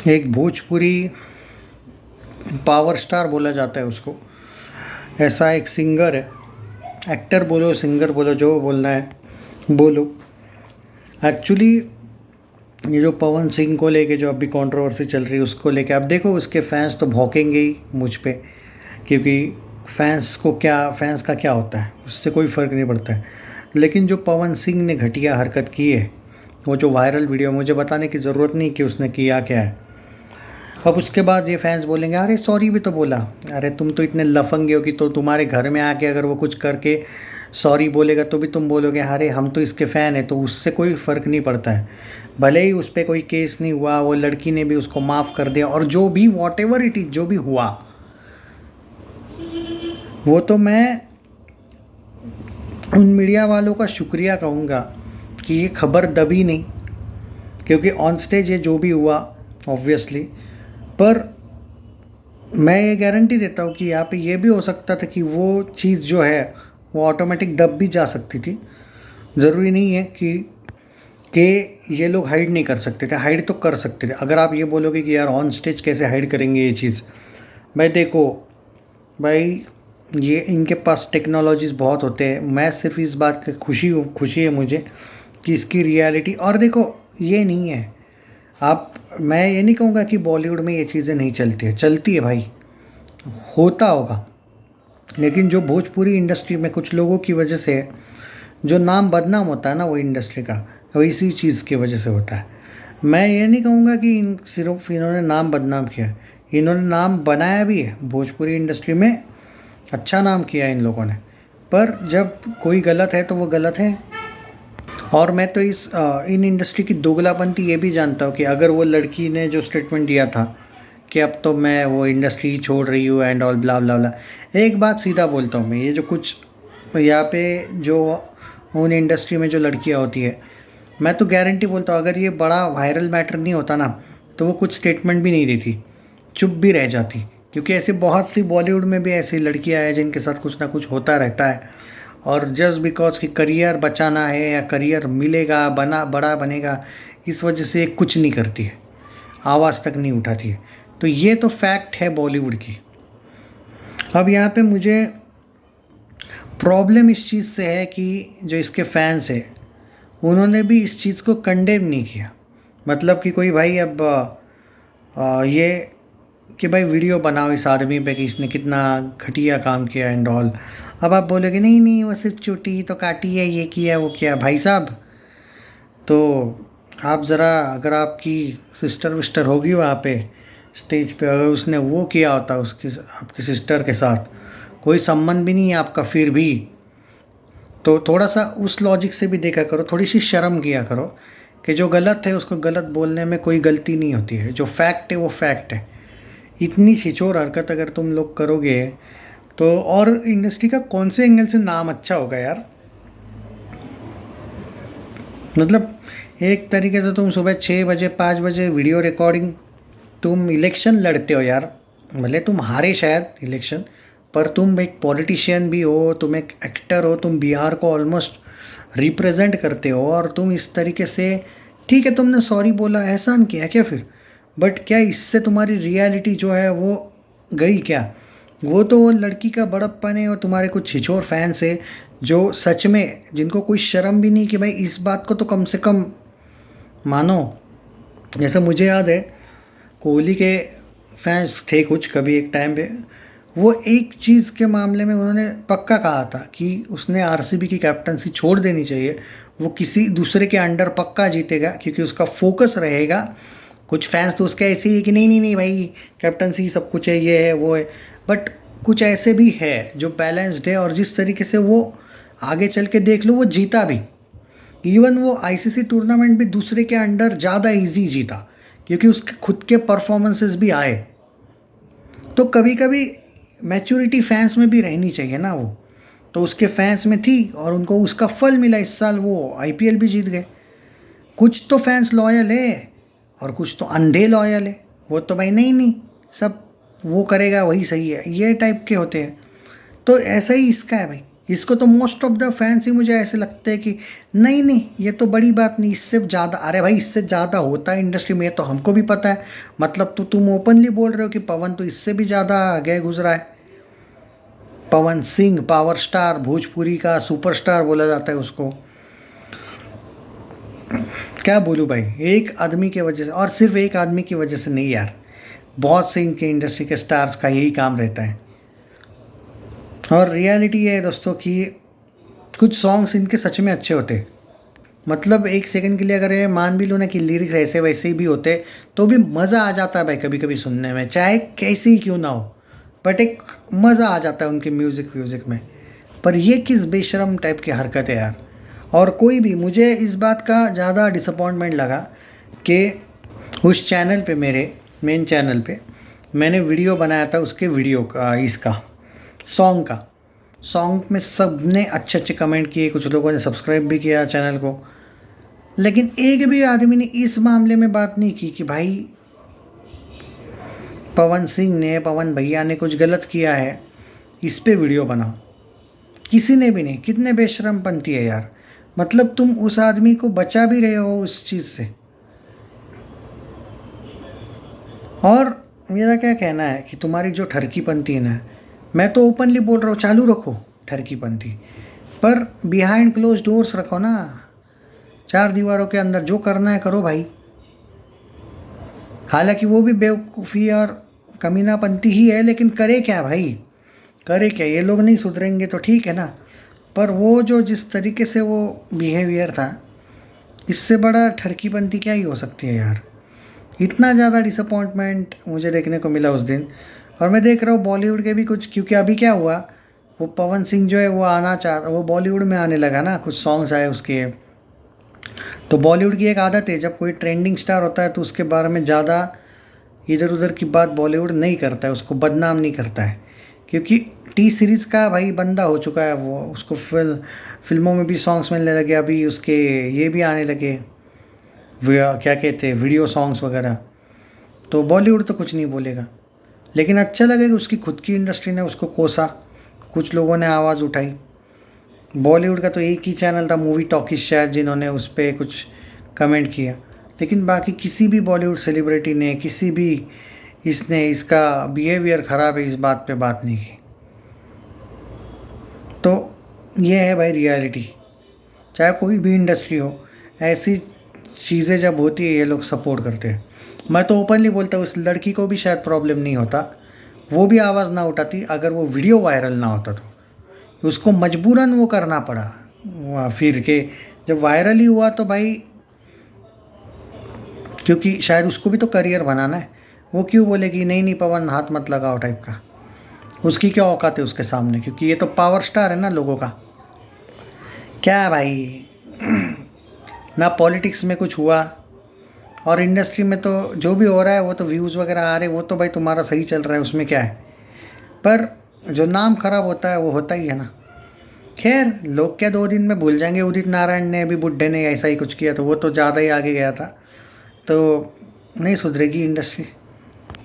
एक Bhojpuri power star बोला जाता है उसको। ऐसा एक सिंगर है, एक्टर बोलो सिंगर बोलो जो बोलना है बोलो। एक्चुअली ये जो पवन सिंह को लेके जो अभी कंट्रोवर्सी चल रही है उसको लेके, अब देखो उसके फैंस तो भौंकेंगे ही मुझ पे, क्योंकि फैंस का क्या होता है, उससे कोई फ़र्क नहीं पड़ता है। लेकिन जो पवन सिंह ने घटिया हरकत की है, वो जो वायरल वीडियो, मुझे बताने की ज़रूरत नहीं कि उसने किया क्या है। अब उसके बाद ये फैंस बोलेंगे अरे सॉरी भी तो बोला। अरे तुम तो इतने लफंगे हो कि तो तुम्हारे घर में आके अगर वो कुछ करके सॉरी बोलेगा तो भी तुम बोलोगे अरे हम तो इसके फ़ैन हैं, तो उससे कोई फ़र्क नहीं पड़ता है। भले ही उस पर कोई केस नहीं हुआ, वो लड़की ने भी उसको माफ़ कर दिया, और जो भी वॉट एवर इट इज़ जो भी हुआ, वो तो मैं उन मीडिया वालों का शुक्रिया कहूँगा कि ये खबर दबी नहीं, क्योंकि ऑन स्टेज ये जो भी हुआ ऑब्वियसली, पर मैं ये गारंटी देता हूँ कि यहाँ पे ये भी हो सकता था कि वो चीज़ जो है वो ऑटोमेटिक दब भी जा सकती थी। ज़रूरी नहीं है कि ये लोग हाइड नहीं कर सकते थे, हाइड तो कर सकते थे। अगर आप ये बोलोगे कि यार ऑन स्टेज कैसे हाइड करेंगे ये चीज़, भाई देखो भाई, ये इनके पास टेक्नोलॉजीज़ बहुत होते हैं। मैं सिर्फ इस बात की खुशी है मुझे कि इसकी रियलिटी, और देखो ये नहीं है, मैं ये नहीं कहूँगा कि बॉलीवुड में ये चीज़ें नहीं चलती है, चलती है भाई, होता होगा। लेकिन जो भोजपुरी इंडस्ट्री में कुछ लोगों की वजह से जो नाम बदनाम होता है ना वो इंडस्ट्री का, वो इसी चीज़ की वजह से होता है। मैं ये नहीं कहूँगा कि सिर्फ इन्होंने नाम बदनाम किया, इन्होंने नाम बनाया भी है भोजपुरी इंडस्ट्री में, अच्छा नाम किया है इन लोगों ने। पर जब कोई गलत है तो वो गलत है। और मैं तो इन इंडस्ट्री की दोगलापंती ये भी जानता हूँ कि अगर वो लड़की ने जो स्टेटमेंट दिया था कि अब तो मैं वो इंडस्ट्री छोड़ रही हूँ एंड ऑल ब्ला ब्ला ब्ला, एक बात सीधा बोलता हूँ मैं, ये जो कुछ यहाँ पे जो उन इंडस्ट्री में जो लड़कियाँ होती है, मैं तो गारंटी बोलता हूँ अगर ये बड़ा वायरल मैटर नहीं होता ना तो वो कुछ स्टेटमेंट भी नहीं देती, चुप भी रह जाती। क्योंकि ऐसे बहुत सी बॉलीवुड में भी ऐसी लड़कियाँ हैं जिनके साथ कुछ ना कुछ होता रहता है, और जस्ट बिकॉज कि करियर बचाना है या करियर मिलेगा, बड़ा बनेगा, इस वजह से कुछ नहीं करती है, आवाज़ तक नहीं उठाती है। तो ये तो फैक्ट है बॉलीवुड की। अब यहाँ पे मुझे प्रॉब्लम इस चीज़ से है कि जो इसके फैंस हैं उन्होंने भी इस चीज़ को कंडेम नहीं किया। मतलब कि कोई भाई अब ये कि भाई वीडियो बनाओ इस आदमी पे कि इसने कितना घटिया काम किया एंड ऑल। अब आप बोलोगे नहीं नहीं वो सिर्फ चोटी तो काटी है, ये किया वो किया। भाई साहब, तो आप ज़रा, अगर आपकी सिस्टर विस्टर होगी वहाँ पे स्टेज पे, अगर उसने वो किया होता उसकी आपकी सिस्टर के साथ, कोई संबंध भी नहीं है आपका, फिर भी तो थोड़ा सा उस लॉजिक से भी देखा करो, थोड़ी सी शर्म किया करो कि जो गलत है उसको गलत बोलने में कोई गलती नहीं होती है, जो फैक्ट है वो फैक्ट है। इतनी छिछोर हरकत अगर तुम लोग करोगे तो, और इंडस्ट्री का कौन से एंगल से नाम अच्छा होगा यार। मतलब एक तरीके से तुम सुबह 6 बजे 5 बजे वीडियो रिकॉर्डिंग, तुम इलेक्शन लड़ते हो यार, भले तुम हारे शायद इलेक्शन, पर तुम एक पॉलिटिशियन भी हो, तुम एक एक्टर हो, तुम बिहार को ऑलमोस्ट रिप्रेजेंट करते हो, और तुम इस तरीके से, ठीक है तुमने सॉरी बोला, एहसान किया क्या फिर, बट क्या इससे तुम्हारी रियलिटी जो है वो गई क्या? वो तो वो लड़की का बड़प्पन है, और तुम्हारे कुछ छिछोर फैंस है जो सच में, जिनको कोई शर्म भी नहीं कि भाई इस बात को तो कम से कम मानो। जैसे मुझे याद है कोहली के फैंस थे कुछ कभी एक टाइम पे, वो एक चीज़ के मामले में उन्होंने पक्का कहा था कि उसने आरसीबी की कैप्टनसी छोड़ देनी चाहिए, वो किसी दूसरे के अंडर पक्का जीतेगा क्योंकि उसका फोकस रहेगा। कुछ फैंस तो उसके ऐसे ही है कि नहीं नहीं नहीं भाई कैप्टनसी सब कुछ है, ये है वो है, बट कुछ ऐसे भी है जो बैलेंस्ड है, और जिस तरीके से वो आगे चल के देख लो वो जीता भी, इवन वो आईसीसी टूर्नामेंट भी दूसरे के अंडर ज़्यादा इजी जीता क्योंकि उसके खुद के परफॉर्मेंसेस भी आए। तो कभी कभी मैच्योरिटी फैंस में भी रहनी चाहिए ना, वो तो उसके फैंस में थी और उनको उसका फल मिला। इस साल वो आईपीएल भी जीत गए। कुछ तो फैंस लॉयल है और कुछ तो अंधे लॉयल है, वो तो भाई नहीं नहीं सब वो करेगा वही सही है, ये टाइप के होते हैं। तो ऐसा ही इसका है भाई, इसको तो मोस्ट ऑफ द फैंस ही मुझे ऐसे लगते हैं कि नहीं नहीं ये तो बड़ी बात नहीं, इससे ज़्यादा, अरे भाई इससे ज़्यादा होता है इंडस्ट्री में, ये तो हमको भी पता है। मतलब तो तुम ओपनली बोल रहे हो कि पवन तो इससे भी ज़्यादा आगे गुजरा है। पवन सिंह पावर स्टार, भोजपुरी का सुपरस्टार बोला जाता है उसको। क्या बोलूँ भाई, एक आदमी की वजह से, और सिर्फ एक आदमी की वजह से नहीं यार, बहुत से इनके इंडस्ट्री के स्टार्स का यही काम रहता है। और रियलिटी है दोस्तों कि कुछ सॉन्ग्स इनके सच में अच्छे होते, मतलब एक सेकंड के लिए अगर ये मान भी लो ना कि लिरिक्स ऐसे वैसे ही भी होते तो भी मज़ा आ जाता है भाई कभी कभी सुनने में, चाहे कैसे ही क्यों ना हो, बट एक मज़ा आ जाता है उनके म्यूज़िक में। पर ये किस बेशरम टाइप की हरकत है यार। और कोई भी, मुझे इस बात का ज़्यादा डिसअपॉइंटमेंट लगा कि उस चैनल पे, मेरे मेन चैनल पे मैंने वीडियो बनाया था उसके वीडियो का, इसका सॉन्ग में सब ने अच्छे अच्छे कमेंट किए, कुछ लोगों ने सब्सक्राइब भी किया चैनल को, लेकिन एक भी आदमी ने इस मामले में बात नहीं की कि भाई पवन सिंह ने, पवन भैया ने कुछ गलत किया है, इस पे वीडियो बनाओ। किसी ने भी नहीं। कितने बेशरम पंथी है यार। मतलब तुम उस आदमी को बचा भी रहे हो उस चीज़ से। और मेरा क्या कहना है कि तुम्हारी जो ठरकी पंथी है ना, मैं तो ओपनली बोल रहा हूँ चालू रखो ठरकी पंथी, पर बिहाइंड क्लोज डोर्स रखो ना, चार दीवारों के अंदर जो करना है करो भाई। हालांकि वो भी बेवकूफ़ी और कमीनापंती ही है, लेकिन करे क्या भाई, करे क्या, ये लोग नहीं सुधरेंगे तो ठीक है ना। पर वो जो जिस तरीके से वो बिहेवियर था, इससे बड़ा ठरकीपंती क्या ही हो सकती है यार। इतना ज़्यादा डिसअपॉइंटमेंट मुझे देखने को मिला उस दिन। और मैं देख रहा हूँ बॉलीवुड के भी कुछ, क्योंकि अभी क्या हुआ, वो पवन सिंह जो है वो आना चाहता, वो बॉलीवुड में आने लगा ना, कुछ सॉन्ग्स आए उसके। तो बॉलीवुड की एक आदत है, जब कोई ट्रेंडिंग स्टार होता है तो उसके बारे में ज़्यादा इधर उधर की बात बॉलीवुड नहीं करता है, उसको बदनाम नहीं करता है, क्योंकि टी सीरीज़ का भाई बंदा हो चुका है वो। उसको फिल्मों में भी सॉन्ग्स मिलने लगे, अभी उसके ये भी आने लगे, क्या कहते हैं, वीडियो सॉन्ग्स वगैरह। तो बॉलीवुड तो कुछ नहीं बोलेगा, लेकिन अच्छा लगेगा उसकी खुद की इंडस्ट्री ने उसको कोसा, कुछ लोगों ने आवाज़ उठाई। बॉलीवुड का तो एक ही चैनल था, मूवी टॉकीज शायद, जिन्होंने उस पर कुछ कमेंट किया, लेकिन बाकी किसी भी बॉलीवुड सेलिब्रिटी ने, किसी भी इसने इसका बिहेवियर ख़राब है इस बात पे बात नहीं की। तो ये है भाई रियलिटी। चाहे कोई भी इंडस्ट्री हो, ऐसी चीज़ें जब होती है ये लोग सपोर्ट करते हैं। मैं तो ओपनली बोलता हूँ, उस लड़की को भी शायद प्रॉब्लम नहीं होता, वो भी आवाज़ ना उठाती अगर वो वीडियो वायरल ना होता तो। उसको मजबूरन वो करना पड़ा फिर के, जब वायरल ही हुआ तो भाई, क्योंकि शायद उसको भी तो करियर बनाना है। वो क्यों बोलेगी नहीं नहीं पवन हाथ मत लगाओ टाइप का, उसकी क्या औकात है उसके सामने, क्योंकि ये तो पावर स्टार है ना लोगों का। क्या भाई ना पॉलिटिक्स में कुछ हुआ, और इंडस्ट्री में तो जो भी हो रहा है वो तो व्यूज़ वगैरह आ रहे, वो तो भाई तुम्हारा सही चल रहा है, उसमें क्या है। पर जो नाम खराब होता है वो होता ही है ना। खैर लोग क्या 2 दिन में भूल जाएंगे, उदित नारायण ने अभी बुड्ढे ने ऐसा ही कुछ किया, तो वो तो ज़्यादा ही आगे गया था, तो नहीं सुधरेगी इंडस्ट्री।